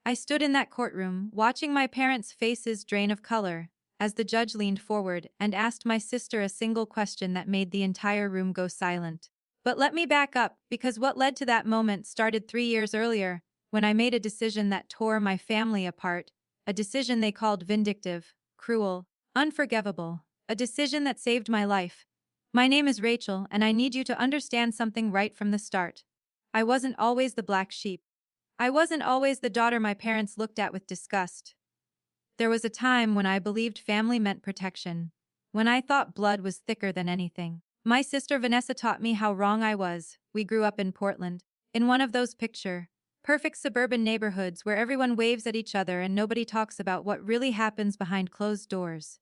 I stood in that courtroom, watching my parents' faces drain of color, as the judge leaned forward and asked my sister a single question that made the entire room go silent. But let me back up, because what led to that moment started 3 years earlier, when I made a decision that tore my family apart, a decision they called vindictive, cruel, unforgivable, a decision that saved my life. My name is Rachel, and I need you to understand something right from the start. I wasn't always the black sheep. I wasn't always the daughter my parents looked at with disgust. There was a time when I believed family meant protection, when I thought blood was thicker than anything. My sister Vanessa taught me how wrong I was. We grew up in Portland, in one of those perfect suburban neighborhoods where everyone waves at each other and nobody talks about what really happens behind closed doors.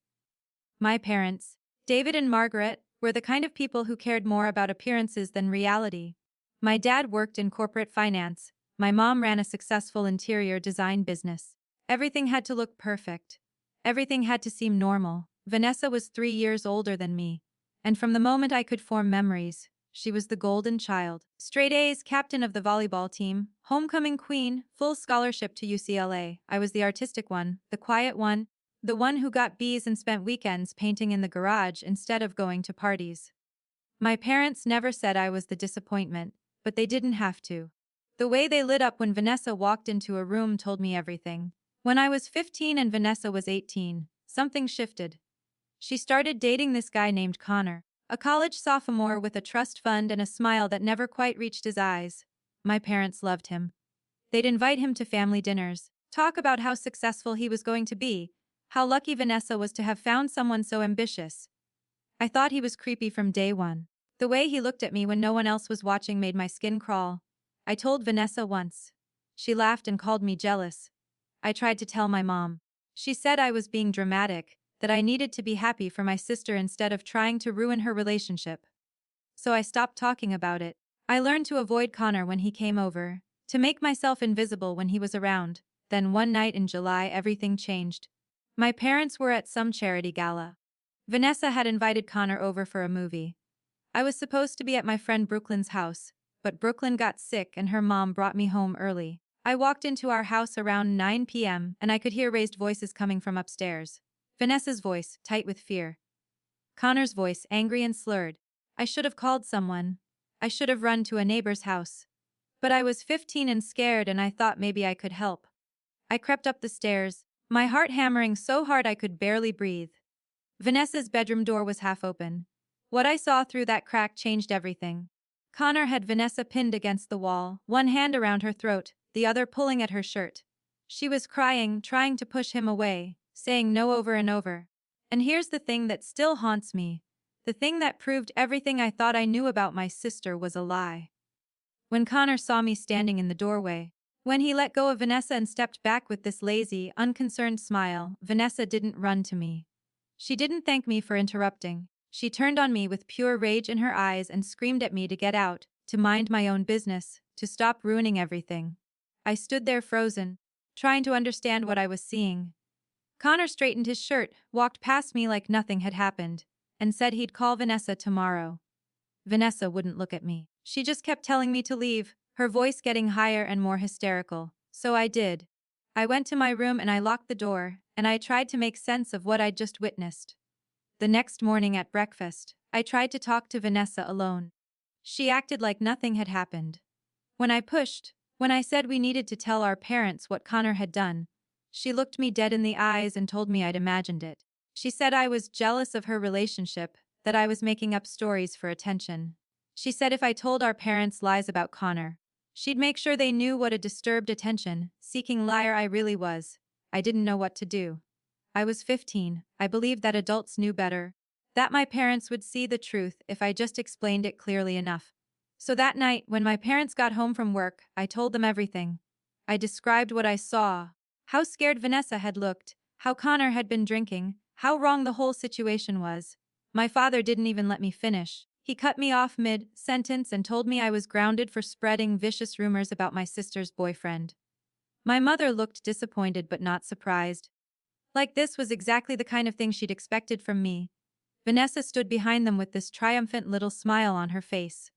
My parents, David and Margaret, were the kind of people who cared more about appearances than reality. My dad worked in corporate finance. My mom ran a successful interior design business. Everything had to look perfect. Everything had to seem normal. Vanessa was 3 years older than me, and from the moment I could form memories, she was the golden child. Straight A's, captain of the volleyball team, homecoming queen, full scholarship to UCLA. I was the artistic one, the quiet one, the one who got B's and spent weekends painting in the garage instead of going to parties. My parents never said I was the disappointment, but they didn't have to. The way they lit up when Vanessa walked into a room told me everything. When I was 15 and Vanessa was 18, something shifted. She started dating this guy named Connor, a college sophomore with a trust fund and a smile that never quite reached his eyes. My parents loved him. They'd invite him to family dinners, talk about how successful he was going to be, how lucky Vanessa was to have found someone so ambitious. I thought he was creepy from day one. The way he looked at me when no one else was watching made my skin crawl. I told Vanessa once. She laughed and called me jealous. I tried to tell my mom. She said I was being dramatic, that I needed to be happy for my sister instead of trying to ruin her relationship. So I stopped talking about it. I learned to avoid Connor when he came over, to make myself invisible when he was around. Then one night in July everything changed. My parents were at some charity gala. Vanessa had invited Connor over for a movie. I was supposed to be at my friend Brooklyn's house, but Brooklyn got sick and her mom brought me home early. I walked into our house around 9 p.m. and I could hear raised voices coming from upstairs. Vanessa's voice, tight with fear. Connor's voice, angry and slurred. I should have called someone. I should have run to a neighbor's house. But I was 15 and scared and I thought maybe I could help. I crept up the stairs, my heart hammering so hard I could barely breathe. Vanessa's bedroom door was half open. What I saw through that crack changed everything. Connor had Vanessa pinned against the wall, one hand around her throat, the other pulling at her shirt. She was crying, trying to push him away, saying no over and over. And here's the thing that still haunts me. The thing that proved everything I thought I knew about my sister was a lie. When Connor saw me standing in the doorway, when he let go of Vanessa and stepped back with this lazy, unconcerned smile, Vanessa didn't run to me. She didn't thank me for interrupting. She turned on me with pure rage in her eyes and screamed at me to get out, to mind my own business, to stop ruining everything. I stood there frozen, trying to understand what I was seeing. Connor straightened his shirt, walked past me like nothing had happened, and said he'd call Vanessa tomorrow. Vanessa wouldn't look at me. She just kept telling me to leave, her voice getting higher and more hysterical. So I did. I went to my room and I locked the door, and I tried to make sense of what I'd just witnessed. The next morning at breakfast, I tried to talk to Vanessa alone. She acted like nothing had happened. When I said we needed to tell our parents what Connor had done, she looked me dead in the eyes and told me I'd imagined it. She said I was jealous of her relationship, that I was making up stories for attention. She said if I told our parents lies about Connor, she'd make sure they knew what a disturbed attention-seeking liar I really was. I didn't know what to do. I was 15, I believed that adults knew better, that my parents would see the truth if I just explained it clearly enough. So that night, when my parents got home from work, I told them everything. I described what I saw, how scared Vanessa had looked, how Connor had been drinking, how wrong the whole situation was. My father didn't even let me finish. He cut me off mid-sentence and told me I was grounded for spreading vicious rumors about my sister's boyfriend. My mother looked disappointed but not surprised. Like this was exactly the kind of thing she'd expected from me. Vanessa stood behind them with this triumphant little smile on her face.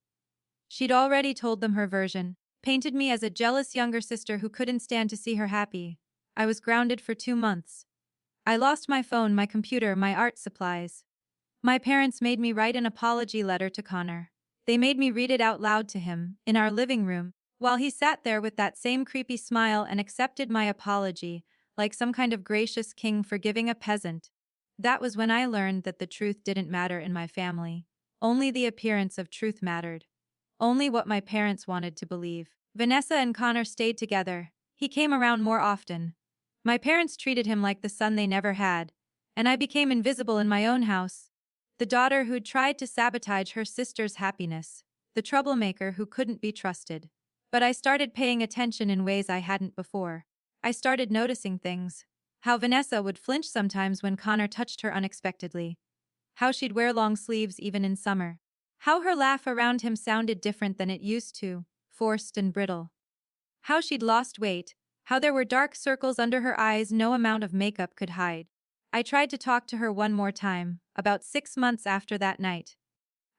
She'd already told them her version. painted me as a jealous younger sister who couldn't stand to see her happy. I was grounded for 2 months. I lost my phone, my computer, my art supplies. My parents made me write an apology letter to Connor. They made me read it out loud to him, in our living room, while he sat there with that same creepy smile and accepted my apology, like some kind of gracious king forgiving a peasant. That was when I learned that the truth didn't matter in my family. Only the appearance of truth mattered. Only what my parents wanted to believe. Vanessa and Connor stayed together. He came around more often. My parents treated him like the son they never had, and I became invisible in my own house. The daughter who'd tried to sabotage her sister's happiness. The troublemaker who couldn't be trusted. But I started paying attention in ways I hadn't before. I started noticing things. How Vanessa would flinch sometimes when Connor touched her unexpectedly. How she'd wear long sleeves even in summer. How her laugh around him sounded different than it used to, forced and brittle. How she'd lost weight, how there were dark circles under her eyes no amount of makeup could hide. I tried to talk to her one more time, about 6 months after that night.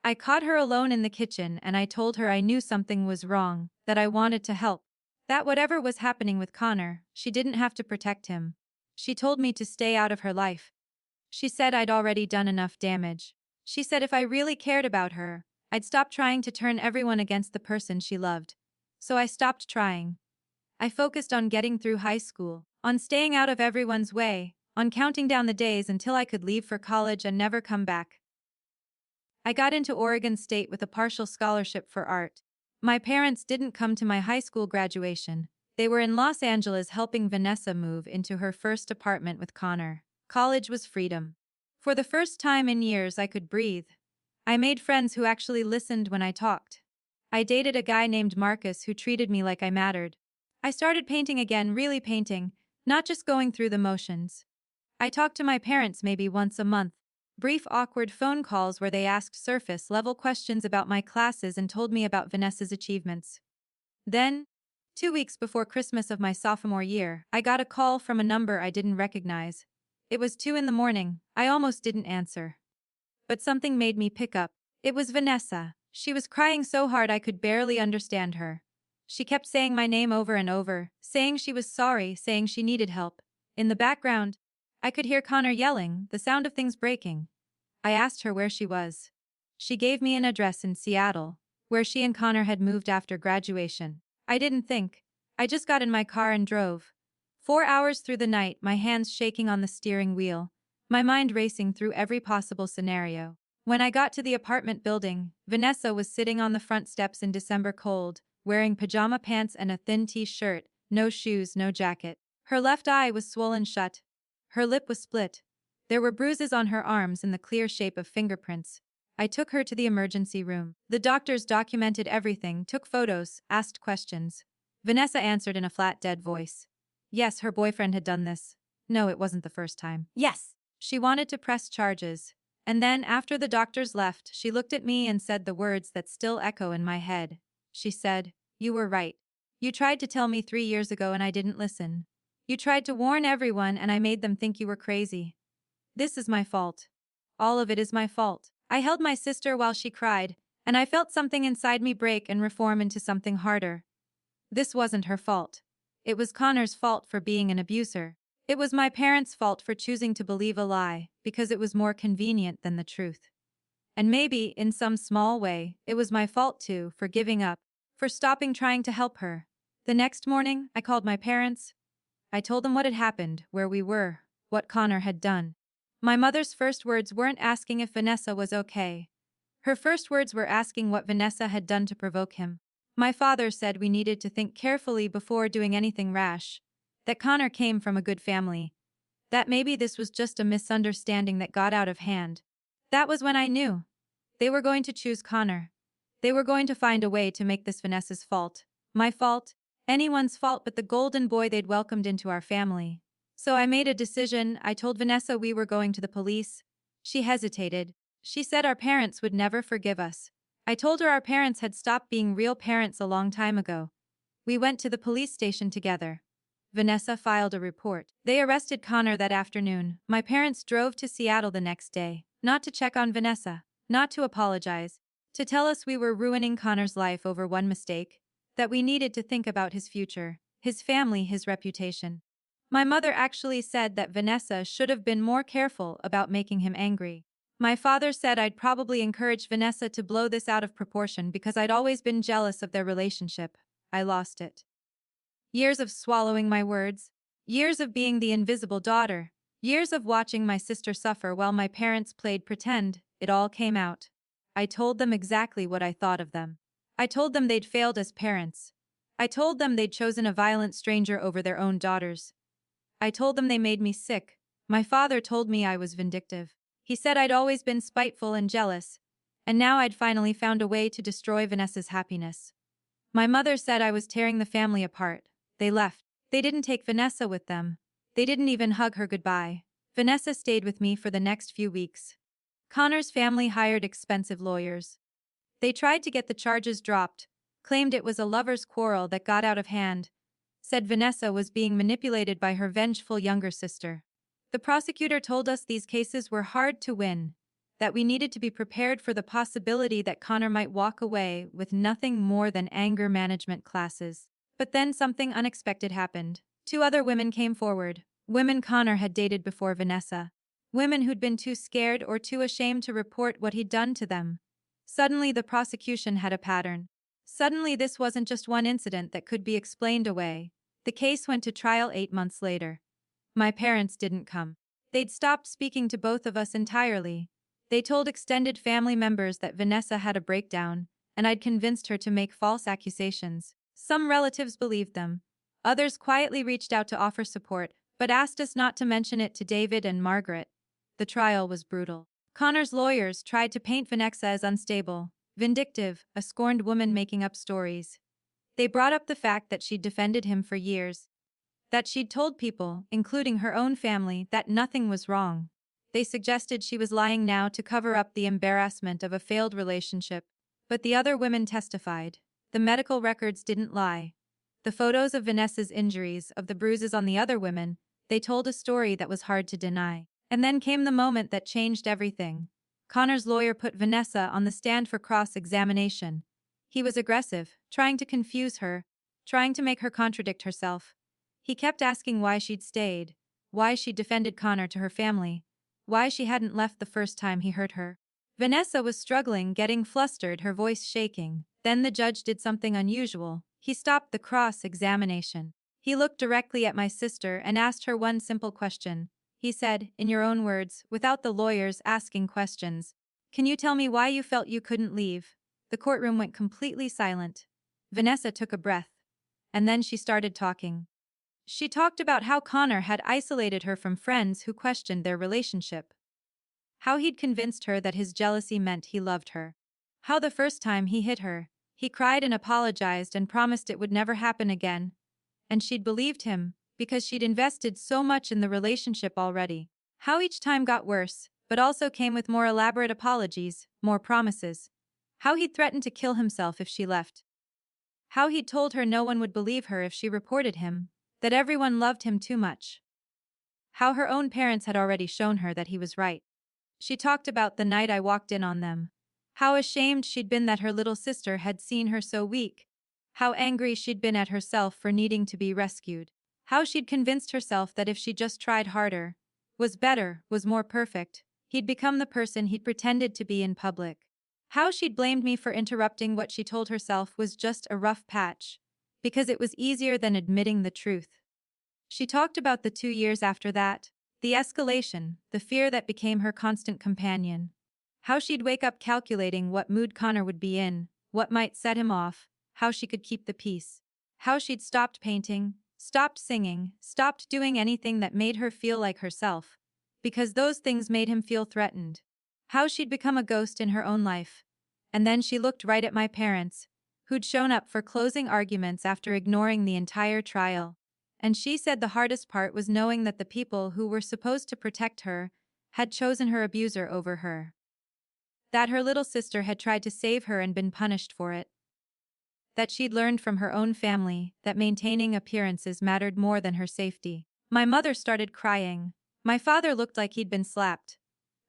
I caught her alone in the kitchen and I told her I knew something was wrong, that I wanted to help. That whatever was happening with Connor, she didn't have to protect him. She told me to stay out of her life. She said I'd already done enough damage. She said if I really cared about her, I'd stop trying to turn everyone against the person she loved. So I stopped trying. I focused on getting through high school, on staying out of everyone's way, on counting down the days until I could leave for college and never come back. I got into Oregon State with a partial scholarship for art. My parents didn't come to my high school graduation. They were in Los Angeles helping Vanessa move into her first apartment with Connor. College was freedom. For the first time in years, I could breathe. I made friends who actually listened when I talked. I dated a guy named Marcus who treated me like I mattered. I started painting again, really painting, not just going through the motions. I talked to my parents maybe once a month. Brief, awkward phone calls where they asked surface-level questions about my classes and told me about Vanessa's achievements. Then, 2 weeks before Christmas of my sophomore year, I got a call from a number I didn't recognize. It was 2 in the morning. I almost didn't answer. But something made me pick up. It was Vanessa. She was crying so hard I could barely understand her. She kept saying my name over and over, saying she was sorry, saying she needed help. In the background, I could hear Connor yelling, the sound of things breaking. I asked her where she was. She gave me an address in Seattle, where she and Connor had moved after graduation. I didn't think. I just got in my car and drove. 4 hours through the night, my hands shaking on the steering wheel, my mind racing through every possible scenario. When I got to the apartment building, Vanessa was sitting on the front steps in December cold, wearing pajama pants and a thin t-shirt, no shoes, no jacket. Her left eye was swollen shut. Her lip was split. There were bruises on her arms in the clear shape of fingerprints. I took her to the emergency room. The doctors documented everything, took photos, asked questions. Vanessa answered in a flat, dead voice. Yes, her boyfriend had done this. No, it wasn't the first time. Yes. She wanted to press charges. And then, after the doctors left, she looked at me and said the words that still echo in my head. She said, "You were right. You tried to tell me 3 years ago and I didn't listen. You tried to warn everyone and I made them think you were crazy. This is my fault. All of it is my fault." I held my sister while she cried, and I felt something inside me break and reform into something harder. This wasn't her fault. It was Connor's fault for being an abuser. It was my parents' fault for choosing to believe a lie, because it was more convenient than the truth. And maybe, in some small way, it was my fault too, for giving up, for stopping trying to help her. The next morning, I called my parents. I told them what had happened, where we were, what Connor had done. My mother's first words weren't asking if Vanessa was okay. Her first words were asking what Vanessa had done to provoke him. My father said we needed to think carefully before doing anything rash, that Connor came from a good family, that maybe this was just a misunderstanding that got out of hand. That was when I knew. They were going to choose Connor. They were going to find a way to make this Vanessa's fault. My fault, anyone's fault but the golden boy they'd welcomed into our family. So I made a decision. I told Vanessa we were going to the police. She hesitated. She said our parents would never forgive us. I told her our parents had stopped being real parents a long time ago. We went to the police station together. Vanessa filed a report. They arrested Connor that afternoon. My parents drove to Seattle the next day, not to check on Vanessa, not to apologize, to tell us we were ruining Connor's life over one mistake. that we needed to think about his future, his family, his reputation. My mother actually said that Vanessa should have been more careful about making him angry. My father said I'd probably encourage Vanessa to blow this out of proportion because I'd always been jealous of their relationship. I lost it. Years of swallowing my words. Years of being the invisible daughter. Years of watching my sister suffer while my parents played pretend. It all came out. I told them exactly what I thought of them. I told them they'd failed as parents. I told them they'd chosen a violent stranger over their own daughters. I told them they made me sick. My father told me I was vindictive. He said I'd always been spiteful and jealous, and now I'd finally found a way to destroy Vanessa's happiness. My mother said I was tearing the family apart. They left. They didn't take Vanessa with them. They didn't even hug her goodbye. Vanessa stayed with me for the next few weeks. Connor's family hired expensive lawyers. They tried to get the charges dropped, claimed it was a lover's quarrel that got out of hand, said Vanessa was being manipulated by her vengeful younger sister. The prosecutor told us these cases were hard to win, that we needed to be prepared for the possibility that Connor might walk away with nothing more than anger management classes. But then something unexpected happened. Two other women came forward, women Connor had dated before Vanessa. Women who'd been too scared or too ashamed to report what he'd done to them. Suddenly the prosecution had a pattern. Suddenly this wasn't just one incident that could be explained away. The case went to trial 8 months later. My parents didn't come. They'd stopped speaking to both of us entirely. They told extended family members that Vanessa had a breakdown, and I'd convinced her to make false accusations. Some relatives believed them. Others quietly reached out to offer support, but asked us not to mention it to David and Margaret. The trial was brutal. Connor's lawyers tried to paint Vanessa as unstable, vindictive, a scorned woman making up stories. They brought up the fact that she'd defended him for years, that she'd told people, including her own family, that nothing was wrong. They suggested she was lying now to cover up the embarrassment of a failed relationship. But the other women testified. The medical records didn't lie. The photos of Vanessa's injuries, of the bruises on the other women, they told a story that was hard to deny. And then came the moment that changed everything. Connor's lawyer put Vanessa on the stand for cross-examination. He was aggressive, trying to confuse her, trying to make her contradict herself. He kept asking why she'd stayed, why she'd defended Connor to her family, why she hadn't left the first time he hurt her. Vanessa was struggling, getting flustered, her voice shaking. Then the judge did something unusual. He stopped the cross-examination. He looked directly at my sister and asked her one simple question. He said, in your own words, without the lawyers asking questions, "Can you tell me why you felt you couldn't leave?" The courtroom went completely silent. Vanessa took a breath. And then she started talking. She talked about how Connor had isolated her from friends who questioned their relationship. How he'd convinced her that his jealousy meant he loved her. How the first time he hit her, he cried and apologized and promised it would never happen again. And she'd believed him, because she'd invested so much in the relationship already. How each time got worse, but also came with more elaborate apologies, more promises. How he'd threatened to kill himself if she left. How he'd told her no one would believe her if she reported him, that everyone loved him too much. How her own parents had already shown her that he was right. She talked about the night I walked in on them. How ashamed she'd been that her little sister had seen her so weak. How angry she'd been at herself for needing to be rescued. How she'd convinced herself that if she just tried harder, was better, was more perfect, he'd become the person he'd pretended to be in public. How she'd blamed me for interrupting what she told herself was just a rough patch, because it was easier than admitting the truth. She talked about the 2 years after that, the escalation, the fear that became her constant companion. How she'd wake up calculating what mood Connor would be in, what might set him off, how she could keep the peace. How she'd stopped painting, stopped singing, stopped doing anything that made her feel like herself, because those things made him feel threatened. How she'd become a ghost in her own life. And then she looked right at my parents, who'd shown up for closing arguments after ignoring the entire trial. And she said the hardest part was knowing that the people who were supposed to protect her had chosen her abuser over her. That her little sister had tried to save her and been punished for it. That she'd learned from her own family that maintaining appearances mattered more than her safety. My mother started crying. My father looked like he'd been slapped.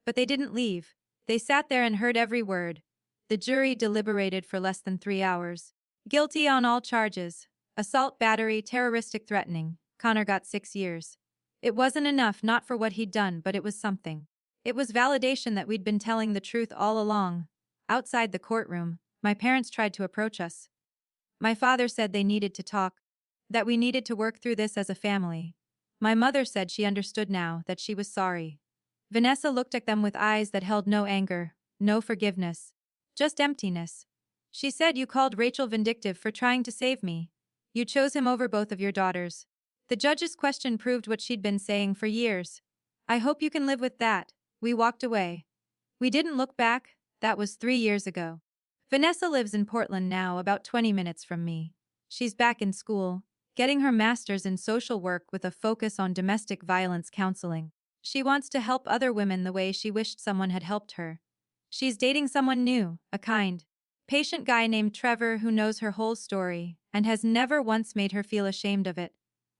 But they didn't leave. They sat there and heard every word. The jury deliberated for less than 3 hours. Guilty on all charges. Assault, battery, terroristic threatening. Connor got 6 years. It wasn't enough, not for what he'd done, but it was something. It was validation that we'd been telling the truth all along. Outside the courtroom, my parents tried to approach us. My father said they needed to talk, that we needed to work through this as a family. My mother said she understood now, that she was sorry. Vanessa looked at them with eyes that held no anger, no forgiveness, just emptiness. She said, "You called Rachel vindictive for trying to save me. You chose him over both of your daughters." The judge's question proved what she'd been saying for years. "I hope you can live with that." We walked away. We didn't look back. That was 3 years ago. Vanessa lives in Portland now, about 20 minutes from me. She's back in school, getting her master's in social work with a focus on domestic violence counseling. She wants to help other women the way she wished someone had helped her. She's dating someone new, a kind, patient guy named Trevor who knows her whole story and has never once made her feel ashamed of it.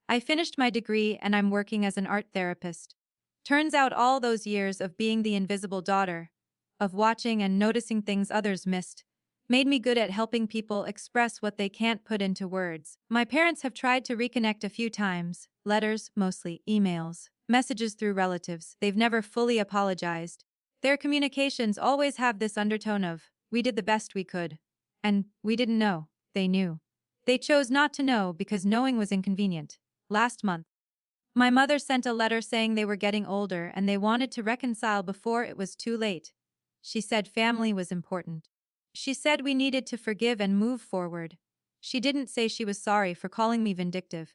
I finished my degree and I'm working as an art therapist. Turns out all those years of being the invisible daughter, of watching and noticing things others missed, made me good at helping people express what they can't put into words. My parents have tried to reconnect a few times, letters, mostly emails, messages through relatives. They've never fully apologized. Their communications always have this undertone of, "We did the best we could." And, "We didn't know." They knew. They chose not to know because knowing was inconvenient. Last month, my mother sent a letter saying they were getting older and they wanted to reconcile before it was too late. She said family was important. She said we needed to forgive and move forward. She didn't say she was sorry for calling me vindictive.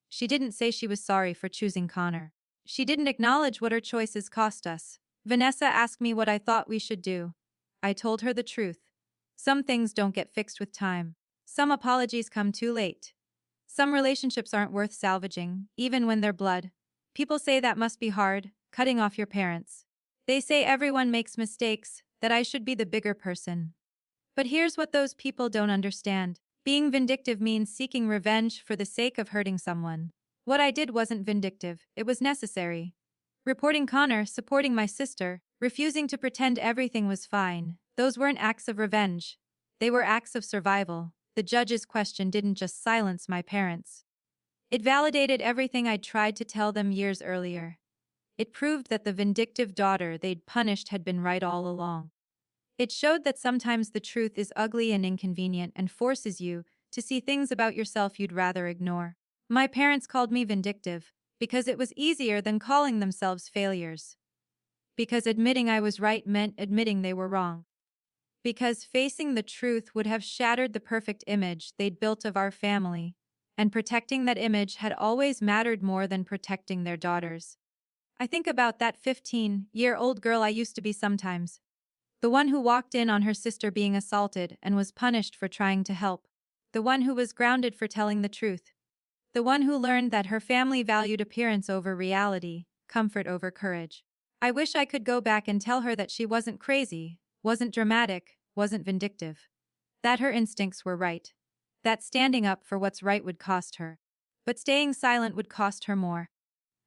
She didn't say she was sorry for choosing Connor. She didn't acknowledge what her choices cost us. Vanessa asked me what I thought we should do. I told her the truth. Some things don't get fixed with time. Some apologies come too late. Some relationships aren't worth salvaging, even when they're blood. People say that must be hard, cutting off your parents. They say everyone makes mistakes, that I should be the bigger person. But here's what those people don't understand. Being vindictive means seeking revenge for the sake of hurting someone. What I did wasn't vindictive, it was necessary. Reporting Connor, supporting my sister, refusing to pretend everything was fine, those weren't acts of revenge. They were acts of survival. The judge's question didn't just silence my parents. It validated everything I'd tried to tell them years earlier. It proved that the vindictive daughter they'd punished had been right all along. It showed that sometimes the truth is ugly and inconvenient and forces you to see things about yourself you'd rather ignore. My parents called me vindictive because it was easier than calling themselves failures. Because admitting I was right meant admitting they were wrong. Because facing the truth would have shattered the perfect image they'd built of our family, and protecting that image had always mattered more than protecting their daughters. I think about that 15-year-old girl I used to be sometimes. The one who walked in on her sister being assaulted and was punished for trying to help. The one who was grounded for telling the truth. The one who learned that her family valued appearance over reality, comfort over courage. I wish I could go back and tell her that she wasn't crazy, wasn't dramatic, wasn't vindictive. That her instincts were right. That standing up for what's right would cost her. But staying silent would cost her more.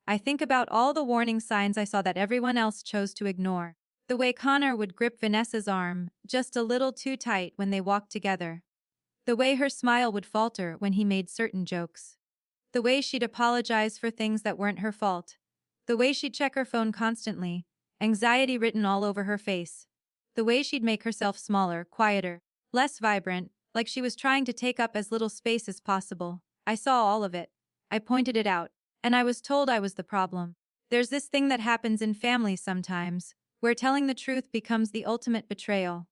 I think about all the warning signs I saw that everyone else chose to ignore. The way Connor would grip Vanessa's arm, just a little too tight when they walked together. The way her smile would falter when he made certain jokes. The way she'd apologize for things that weren't her fault. The way she'd check her phone constantly, anxiety written all over her face. The way she'd make herself smaller, quieter, less vibrant, like she was trying to take up as little space as possible. I saw all of it. I pointed it out. And I was told I was the problem. There's this thing that happens in families sometimes, where telling the truth becomes the ultimate betrayal.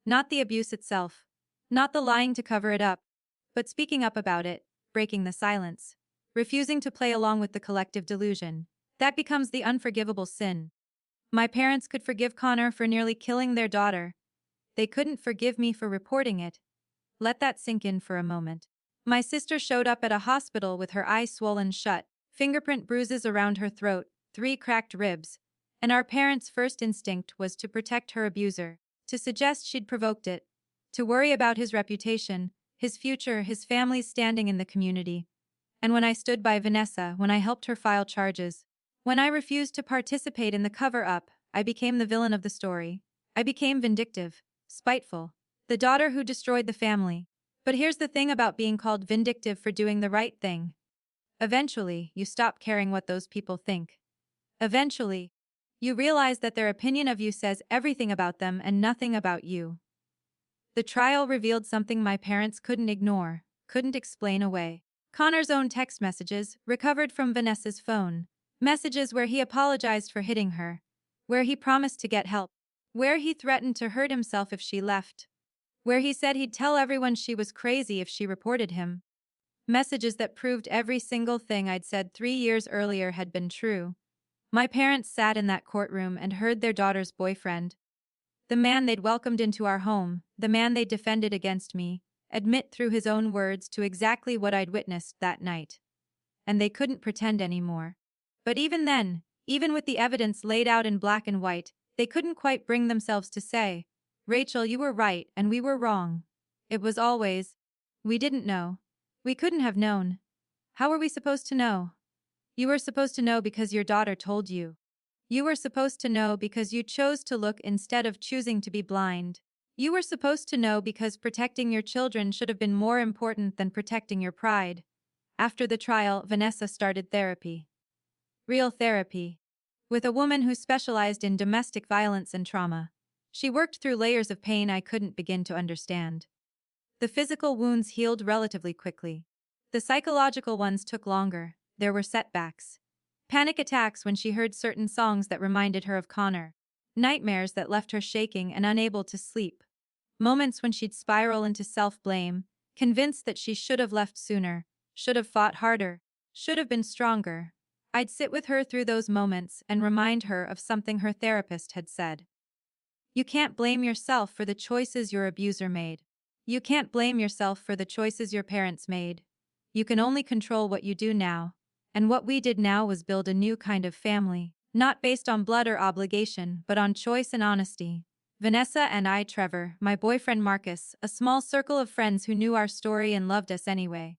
Not the abuse itself. Not the lying to cover it up. But speaking up about it, breaking the silence. Refusing to play along with the collective delusion. That becomes the unforgivable sin. My parents could forgive Connor for nearly killing their daughter. They couldn't forgive me for reporting it. Let that sink in for a moment. My sister showed up at a hospital with her eyes swollen shut, fingerprint bruises around her throat, 3 cracked ribs, and our parents' first instinct was to protect her abuser, to suggest she'd provoked it, to worry about his reputation, his future, his family's standing in the community. And when I stood by Vanessa, when I helped her file charges, when I refused to participate in the cover-up, I became the villain of the story. I became vindictive, spiteful, the daughter who destroyed the family. But here's the thing about being called vindictive for doing the right thing. Eventually, you stop caring what those people think. Eventually, you realize that their opinion of you says everything about them and nothing about you. The trial revealed something my parents couldn't ignore, couldn't explain away. Connor's own text messages, recovered from Vanessa's phone. Messages where he apologized for hitting her, where he promised to get help, where he threatened to hurt himself if she left, where he said he'd tell everyone she was crazy if she reported him. Messages that proved every single thing I'd said 3 years earlier had been true. My parents sat in that courtroom and heard their daughter's boyfriend, the man they'd welcomed into our home, the man they defended against me, admit through his own words to exactly what I'd witnessed that night. And they couldn't pretend anymore. But even then, even with the evidence laid out in black and white, they couldn't quite bring themselves to say, "Rachel, you were right and we were wrong." It was always, "We didn't know. We couldn't have known. How were we supposed to know? You were supposed to know because your daughter told you. You were supposed to know because you chose to look instead of choosing to be blind. You were supposed to know because protecting your children should have been more important than protecting your pride." After the trial, Vanessa started therapy. Real therapy. With a woman who specialized in domestic violence and trauma. She worked through layers of pain I couldn't begin to understand. The physical wounds healed relatively quickly. The psychological ones took longer. There were setbacks. Panic attacks when she heard certain songs that reminded her of Connor. Nightmares that left her shaking and unable to sleep. Moments when she'd spiral into self-blame, convinced that she should have left sooner, should have fought harder, should have been stronger. I'd sit with her through those moments and remind her of something her therapist had said. You can't blame yourself for the choices your abuser made. You can't blame yourself for the choices your parents made. You can only control what you do now. And what we did now was build a new kind of family, not based on blood or obligation, but on choice and honesty. Vanessa and I, Trevor, my boyfriend Marcus, a small circle of friends who knew our story and loved us anyway.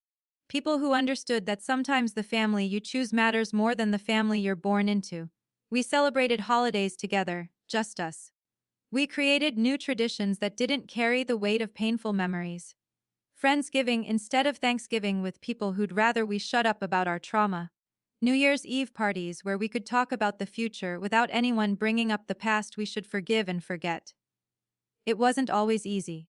People who understood that sometimes the family you choose matters more than the family you're born into. We celebrated holidays together, just us. We created new traditions that didn't carry the weight of painful memories. Friendsgiving instead of Thanksgiving with people who'd rather we shut up about our trauma. New Year's Eve parties where we could talk about the future without anyone bringing up the past we should forgive and forget. It wasn't always easy.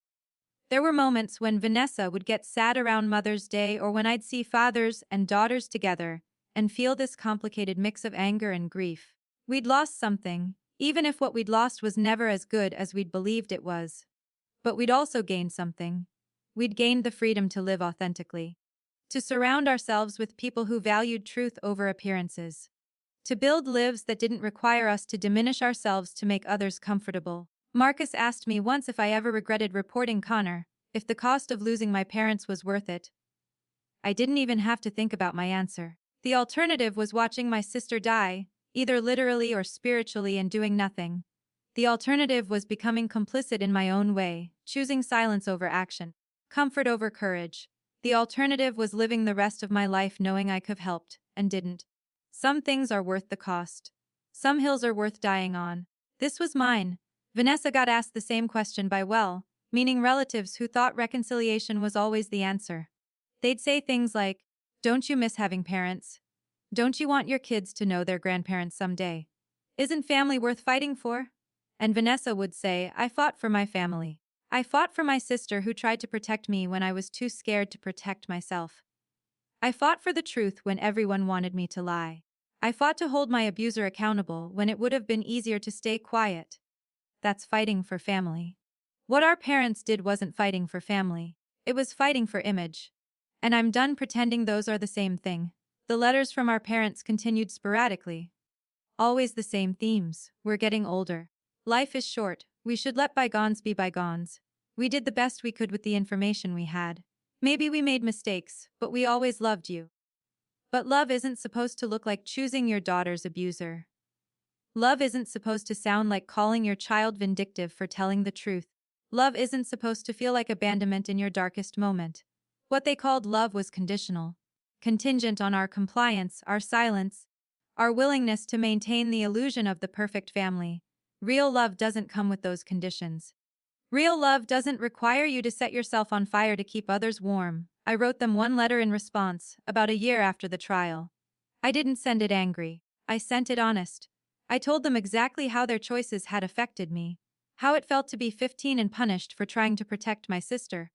There were moments when Vanessa would get sad around Mother's Day or when I'd see fathers and daughters together and feel this complicated mix of anger and grief. We'd lost something, even if what we'd lost was never as good as we'd believed it was. But we'd also gained something. We'd gained the freedom to live authentically. To surround ourselves with people who valued truth over appearances. To build lives that didn't require us to diminish ourselves to make others comfortable. Marcus asked me once if I ever regretted reporting Connor, if the cost of losing my parents was worth it. I didn't even have to think about my answer. The alternative was watching my sister die, either literally or spiritually, and doing nothing. The alternative was becoming complicit in my own way, choosing silence over action, comfort over courage. The alternative was living the rest of my life knowing I could have helped, and didn't. Some things are worth the cost. Some hills are worth dying on. This was mine. Vanessa got asked the same question by meaning relatives who thought reconciliation was always the answer. They'd say things like, "Don't you miss having parents? Don't you want your kids to know their grandparents someday? Isn't family worth fighting for?" And Vanessa would say, "I fought for my family. I fought for my sister who tried to protect me when I was too scared to protect myself. I fought for the truth when everyone wanted me to lie. I fought to hold my abuser accountable when it would have been easier to stay quiet." That's fighting for family. What our parents did wasn't fighting for family. It was fighting for image. And I'm done pretending those are the same thing. The letters from our parents continued sporadically. Always the same themes. We're getting older. Life is short. We should let bygones be bygones. We did the best we could with the information we had. Maybe we made mistakes, but we always loved you. But love isn't supposed to look like choosing your daughter's abuser. Love isn't supposed to sound like calling your child vindictive for telling the truth. Love isn't supposed to feel like abandonment in your darkest moment. What they called love was conditional. Contingent on our compliance, our silence, our willingness to maintain the illusion of the perfect family. Real love doesn't come with those conditions. Real love doesn't require you to set yourself on fire to keep others warm. I wrote them one letter in response, about a year after the trial. I didn't send it angry. I sent it honest. I told them exactly how their choices had affected me. How it felt to be 15 and punished for trying to protect my sister.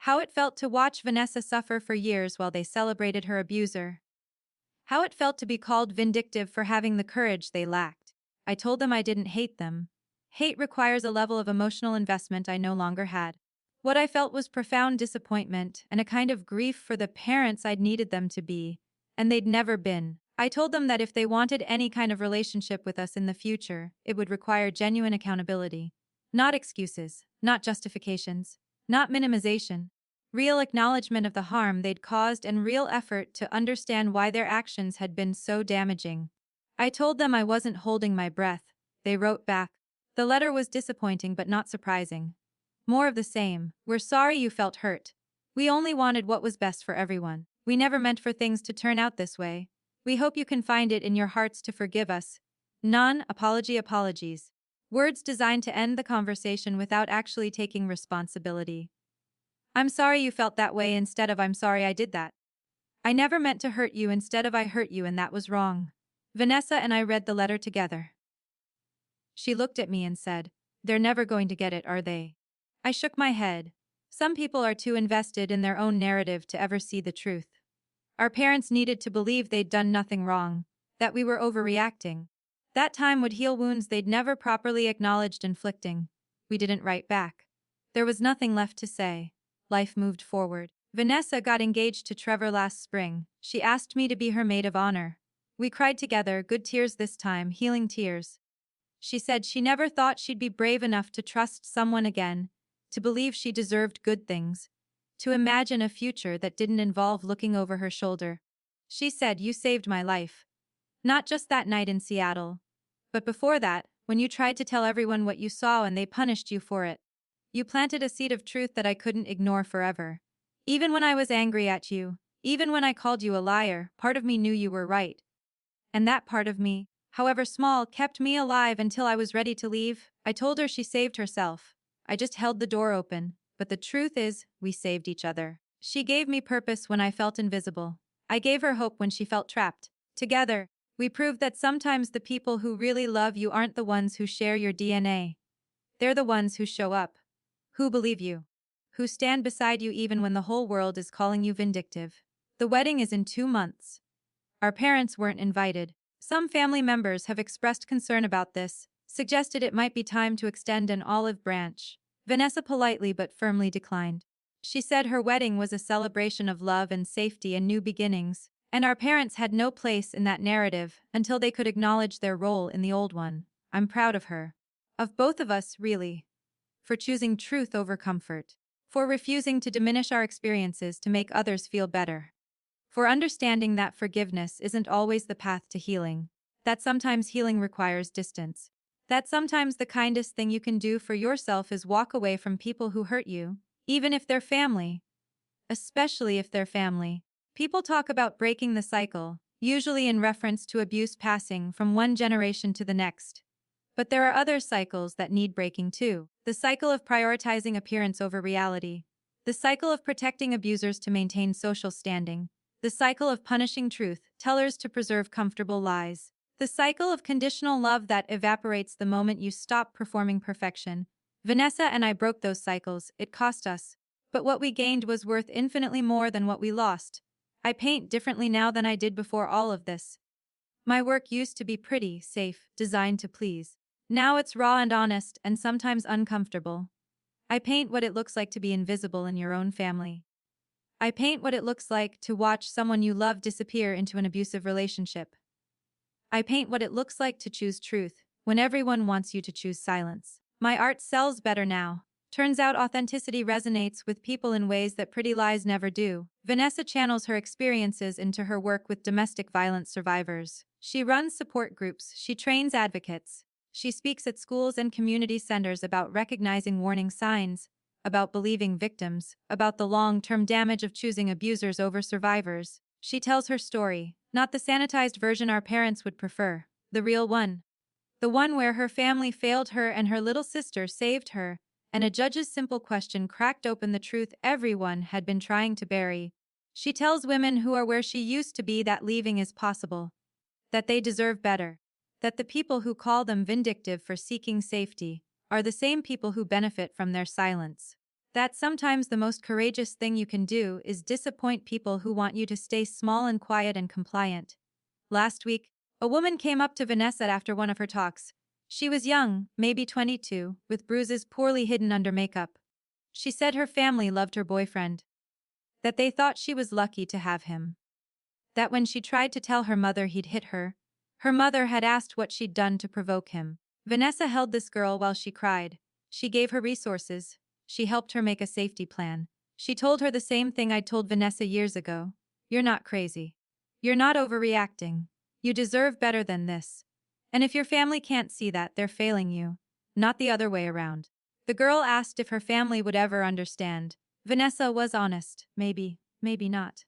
How it felt to watch Vanessa suffer for years while they celebrated her abuser. How it felt to be called vindictive for having the courage they lacked. I told them I didn't hate them. Hate requires a level of emotional investment I no longer had. What I felt was profound disappointment and a kind of grief for the parents I'd needed them to be, and they'd never been. I told them that if they wanted any kind of relationship with us in the future, it would require genuine accountability. Not excuses, not justifications, not minimization. Real acknowledgement of the harm they'd caused and real effort to understand why their actions had been so damaging. I told them I wasn't holding my breath. They wrote back. The letter was disappointing but not surprising. More of the same. We're sorry you felt hurt. We only wanted what was best for everyone. We never meant for things to turn out this way. We hope you can find it in your hearts to forgive us. Non-apology apologies. Words designed to end the conversation without actually taking responsibility. I'm sorry you felt that way instead of I'm sorry I did that. I never meant to hurt you instead of I hurt you and that was wrong. Vanessa and I read the letter together. She looked at me and said, "They're never going to get it, are they?" I shook my head. Some people are too invested in their own narrative to ever see the truth. Our parents needed to believe they'd done nothing wrong, that we were overreacting. That time would heal wounds they'd never properly acknowledged inflicting. We didn't write back. There was nothing left to say. Life moved forward. Vanessa got engaged to Trevor last spring. She asked me to be her maid of honor. We cried together, good tears this time, healing tears. She said she never thought she'd be brave enough to trust someone again, to believe she deserved good things, to imagine a future that didn't involve looking over her shoulder. She said, "You saved my life." Not just that night in Seattle, but before that, when you tried to tell everyone what you saw and they punished you for it. You planted a seed of truth that I couldn't ignore forever. Even when I was angry at you, even when I called you a liar, part of me knew you were right. And that part of me, however small, kept me alive until I was ready to leave. I told her she saved herself. I just held the door open, but the truth is, we saved each other. She gave me purpose when I felt invisible. I gave her hope when she felt trapped. Together, we proved that sometimes the people who really love you aren't the ones who share your DNA. They're the ones who show up, who believe you, who stand beside you even when the whole world is calling you vindictive. The wedding is in 2 months. Our parents weren't invited. Some family members have expressed concern about this, suggested it might be time to extend an olive branch. Vanessa politely but firmly declined. She said her wedding was a celebration of love and safety and new beginnings, and our parents had no place in that narrative until they could acknowledge their role in the old one. I'm proud of her. Of both of us, really. For choosing truth over comfort. For refusing to diminish our experiences to make others feel better. For understanding that forgiveness isn't always the path to healing. That sometimes healing requires distance. That sometimes the kindest thing you can do for yourself is walk away from people who hurt you, even if they're family. Especially if they're family. People talk about breaking the cycle, usually in reference to abuse passing from one generation to the next. But there are other cycles that need breaking too. The cycle of prioritizing appearance over reality. The cycle of protecting abusers to maintain social standing. The cycle of punishing truth tellers to preserve comfortable lies. The cycle of conditional love that evaporates the moment you stop performing perfection. Vanessa and I broke those cycles. It cost us. But what we gained was worth infinitely more than what we lost. I paint differently now than I did before all of this. My work used to be pretty, safe, designed to please. Now it's raw and honest and sometimes uncomfortable. I paint what it looks like to be invisible in your own family. I paint what it looks like to watch someone you love disappear into an abusive relationship. I paint what it looks like to choose truth when everyone wants you to choose silence. My art sells better now. Turns out authenticity resonates with people in ways that pretty lies never do. Vanessa channels her experiences into her work with domestic violence survivors. She runs support groups, she trains advocates. She speaks at schools and community centers about recognizing warning signs, about believing victims, about the long-term damage of choosing abusers over survivors. She tells her story, not the sanitized version our parents would prefer, the real one. The one where her family failed her and her little sister saved her, and a judge's simple question cracked open the truth everyone had been trying to bury. She tells women who are where she used to be that leaving is possible, that they deserve better, that the people who call them vindictive for seeking safety are the same people who benefit from their silence. That sometimes the most courageous thing you can do is disappoint people who want you to stay small and quiet and compliant. Last week, a woman came up to Vanessa after one of her talks. She was young, maybe 22, with bruises poorly hidden under makeup. She said her family loved her boyfriend, that they thought she was lucky to have him, that when she tried to tell her mother he'd hit her, her mother had asked what she'd done to provoke him. Vanessa held this girl while she cried. She gave her resources. She helped her make a safety plan. She told her the same thing I'd told Vanessa years ago. You're not crazy. You're not overreacting. You deserve better than this. And if your family can't see that, they're failing you, not the other way around. The girl asked if her family would ever understand. Vanessa was honest. Maybe, maybe not.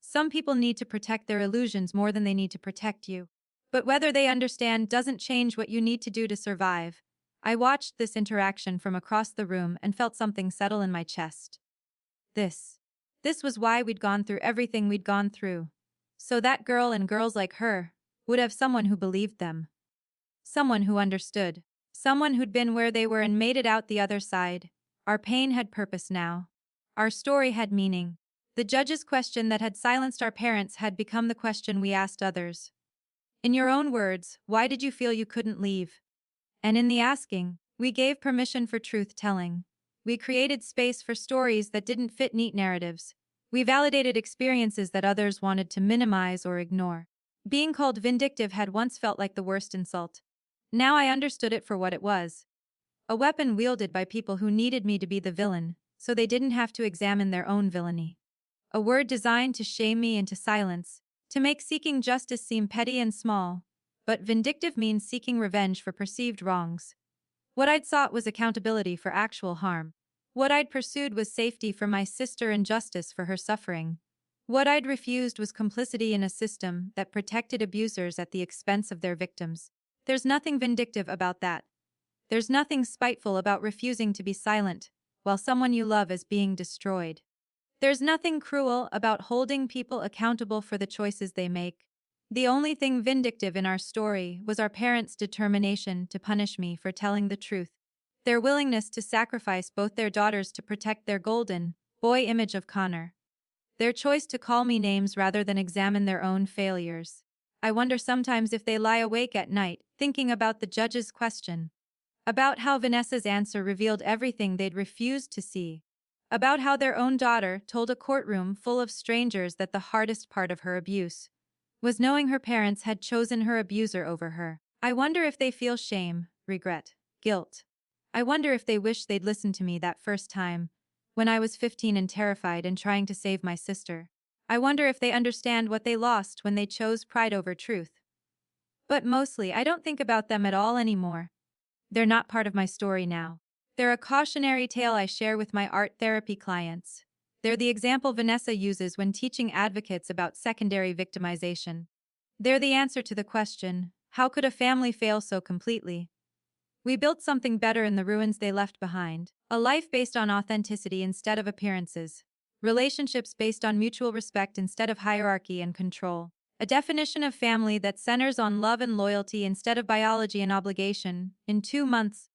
Some people need to protect their illusions more than they need to protect you. But whether they understand doesn't change what you need to do to survive. I watched this interaction from across the room and felt something settle in my chest. This was why we'd gone through everything we'd gone through. So that girl and girls like her would have someone who believed them. Someone who understood. Someone who'd been where they were and made it out the other side. Our pain had purpose now. Our story had meaning. The judge's question that had silenced our parents had become the question we asked others. In your own words, why did you feel you couldn't leave? And in the asking, we gave permission for truth-telling. We created space for stories that didn't fit neat narratives. We validated experiences that others wanted to minimize or ignore. Being called vindictive had once felt like the worst insult. Now I understood it for what it was. A weapon wielded by people who needed me to be the villain, so they didn't have to examine their own villainy. A word designed to shame me into silence, to make seeking justice seem petty and small. But vindictive means seeking revenge for perceived wrongs. What I'd sought was accountability for actual harm. What I'd pursued was safety for my sister and justice for her suffering. What I'd refused was complicity in a system that protected abusers at the expense of their victims. There's nothing vindictive about that. There's nothing spiteful about refusing to be silent while someone you love is being destroyed. There's nothing cruel about holding people accountable for the choices they make. The only thing vindictive in our story was our parents' determination to punish me for telling the truth. Their willingness to sacrifice both their daughters to protect their golden boy image of Connor. Their choice to call me names rather than examine their own failures. I wonder sometimes if they lie awake at night, thinking about the judge's question. About how Vanessa's answer revealed everything they'd refused to see. About how their own daughter told a courtroom full of strangers that the hardest part of her abuse was knowing her parents had chosen her abuser over her. I wonder if they feel shame, regret, guilt. I wonder if they wish they'd listened to me that first time, when I was 15 and terrified and trying to save my sister. I wonder if they understand what they lost when they chose pride over truth. But mostly, I don't think about them at all anymore. They're not part of my story now. They're a cautionary tale I share with my art therapy clients. They're the example Vanessa uses when teaching advocates about secondary victimization. They're the answer to the question, how could a family fail so completely? We built something better in the ruins they left behind. A life based on authenticity instead of appearances. Relationships based on mutual respect instead of hierarchy and control. A definition of family that centers on love and loyalty instead of biology and obligation. In 2 months,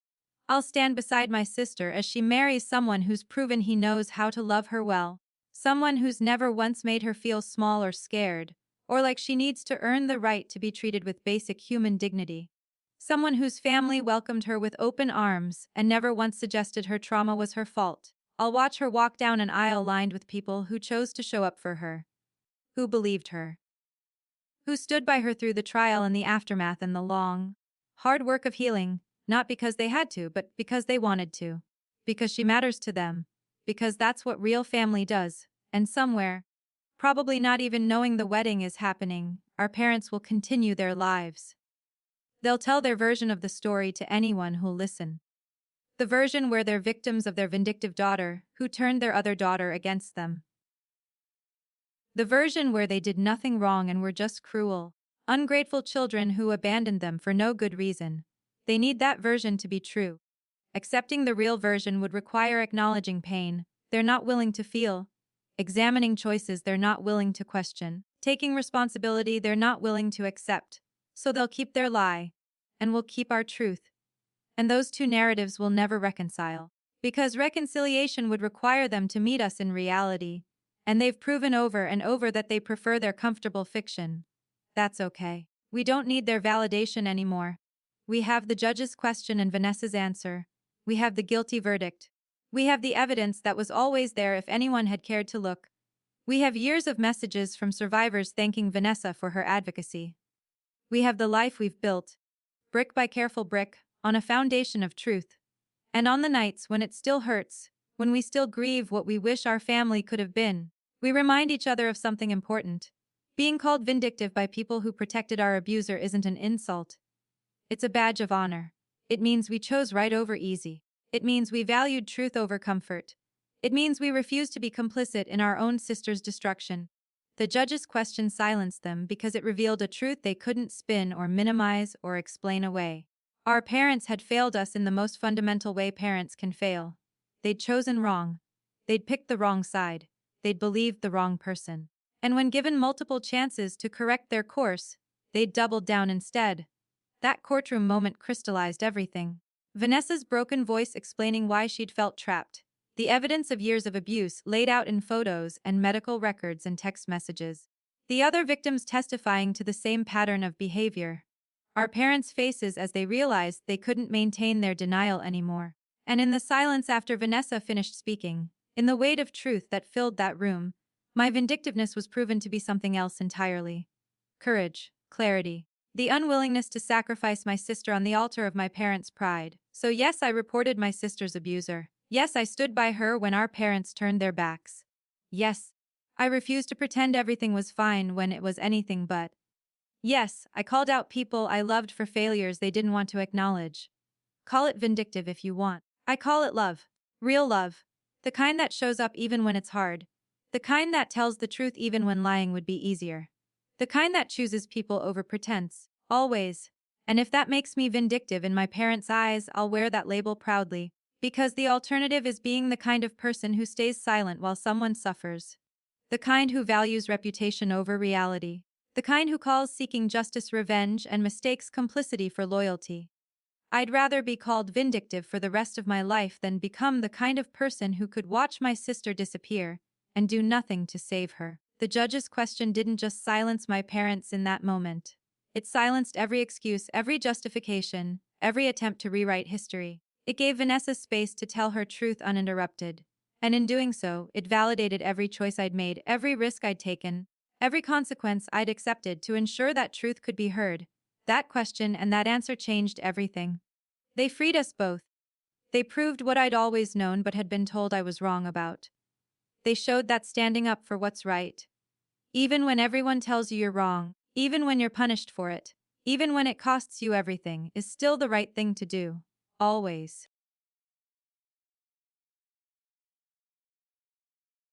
I'll stand beside my sister as she marries someone who's proven he knows how to love her well. Someone who's never once made her feel small or scared, or like she needs to earn the right to be treated with basic human dignity. Someone whose family welcomed her with open arms and never once suggested her trauma was her fault. I'll watch her walk down an aisle lined with people who chose to show up for her, who believed her, who stood by her through the trial and the aftermath and the long, hard work of healing, not because they had to, but because they wanted to. Because she matters to them. Because that's what real family does. And somewhere, probably not even knowing the wedding is happening, our parents will continue their lives. They'll tell their version of the story to anyone who'll listen. The version where they're victims of their vindictive daughter, who turned their other daughter against them. The version where they did nothing wrong and were just cruel, ungrateful children who abandoned them for no good reason. They need that version to be true. Accepting the real version would require acknowledging pain they're not willing to feel, examining choices they're not willing to question, taking responsibility they're not willing to accept. So they'll keep their lie, and we'll keep our truth. And those two narratives will never reconcile. Because reconciliation would require them to meet us in reality. And they've proven over and over that they prefer their comfortable fiction. That's okay. We don't need their validation anymore. We have the judge's question and Vanessa's answer. We have the guilty verdict. We have the evidence that was always there if anyone had cared to look. We have years of messages from survivors thanking Vanessa for her advocacy. We have the life we've built, brick by careful brick, on a foundation of truth. And on the nights when it still hurts, when we still grieve what we wish our family could have been, we remind each other of something important. Being called vindictive by people who protected our abuser isn't an insult. It's a badge of honor. It means we chose right over easy. It means we valued truth over comfort. It means we refused to be complicit in our own sister's destruction. The judge's question silenced them because it revealed a truth they couldn't spin or minimize or explain away. Our parents had failed us in the most fundamental way parents can fail. They'd chosen wrong. They'd picked the wrong side. They'd believed the wrong person. And when given multiple chances to correct their course, they'd doubled down instead. That courtroom moment crystallized everything. Vanessa's broken voice explaining why she'd felt trapped. The evidence of years of abuse laid out in photos and medical records and text messages. The other victims testifying to the same pattern of behavior. Our parents' faces as they realized they couldn't maintain their denial anymore. And in the silence after Vanessa finished speaking, in the weight of truth that filled that room, my vindictiveness was proven to be something else entirely. Courage, clarity, the unwillingness to sacrifice my sister on the altar of my parents' pride. So yes, I reported my sister's abuser. Yes, I stood by her when our parents turned their backs. Yes, I refused to pretend everything was fine when it was anything but. Yes, I called out people I loved for failures they didn't want to acknowledge. Call it vindictive if you want. I call it love. Real love. The kind that shows up even when it's hard. The kind that tells the truth even when lying would be easier. The kind that chooses people over pretense. Always. And if that makes me vindictive in my parents' eyes, I'll wear that label proudly. Because the alternative is being the kind of person who stays silent while someone suffers. The kind who values reputation over reality. The kind who calls seeking justice revenge and mistakes complicity for loyalty. I'd rather be called vindictive for the rest of my life than become the kind of person who could watch my sister disappear and do nothing to save her. The judge's question didn't just silence my parents in that moment. It silenced every excuse, every justification, every attempt to rewrite history. It gave Vanessa space to tell her truth uninterrupted. And in doing so, it validated every choice I'd made, every risk I'd taken, every consequence I'd accepted to ensure that truth could be heard. That question and that answer changed everything. They freed us both. They proved what I'd always known but had been told I was wrong about. They showed that standing up for what's right, even when everyone tells you you're wrong, even when you're punished for it, even when it costs you everything, is still the right thing to do. Always.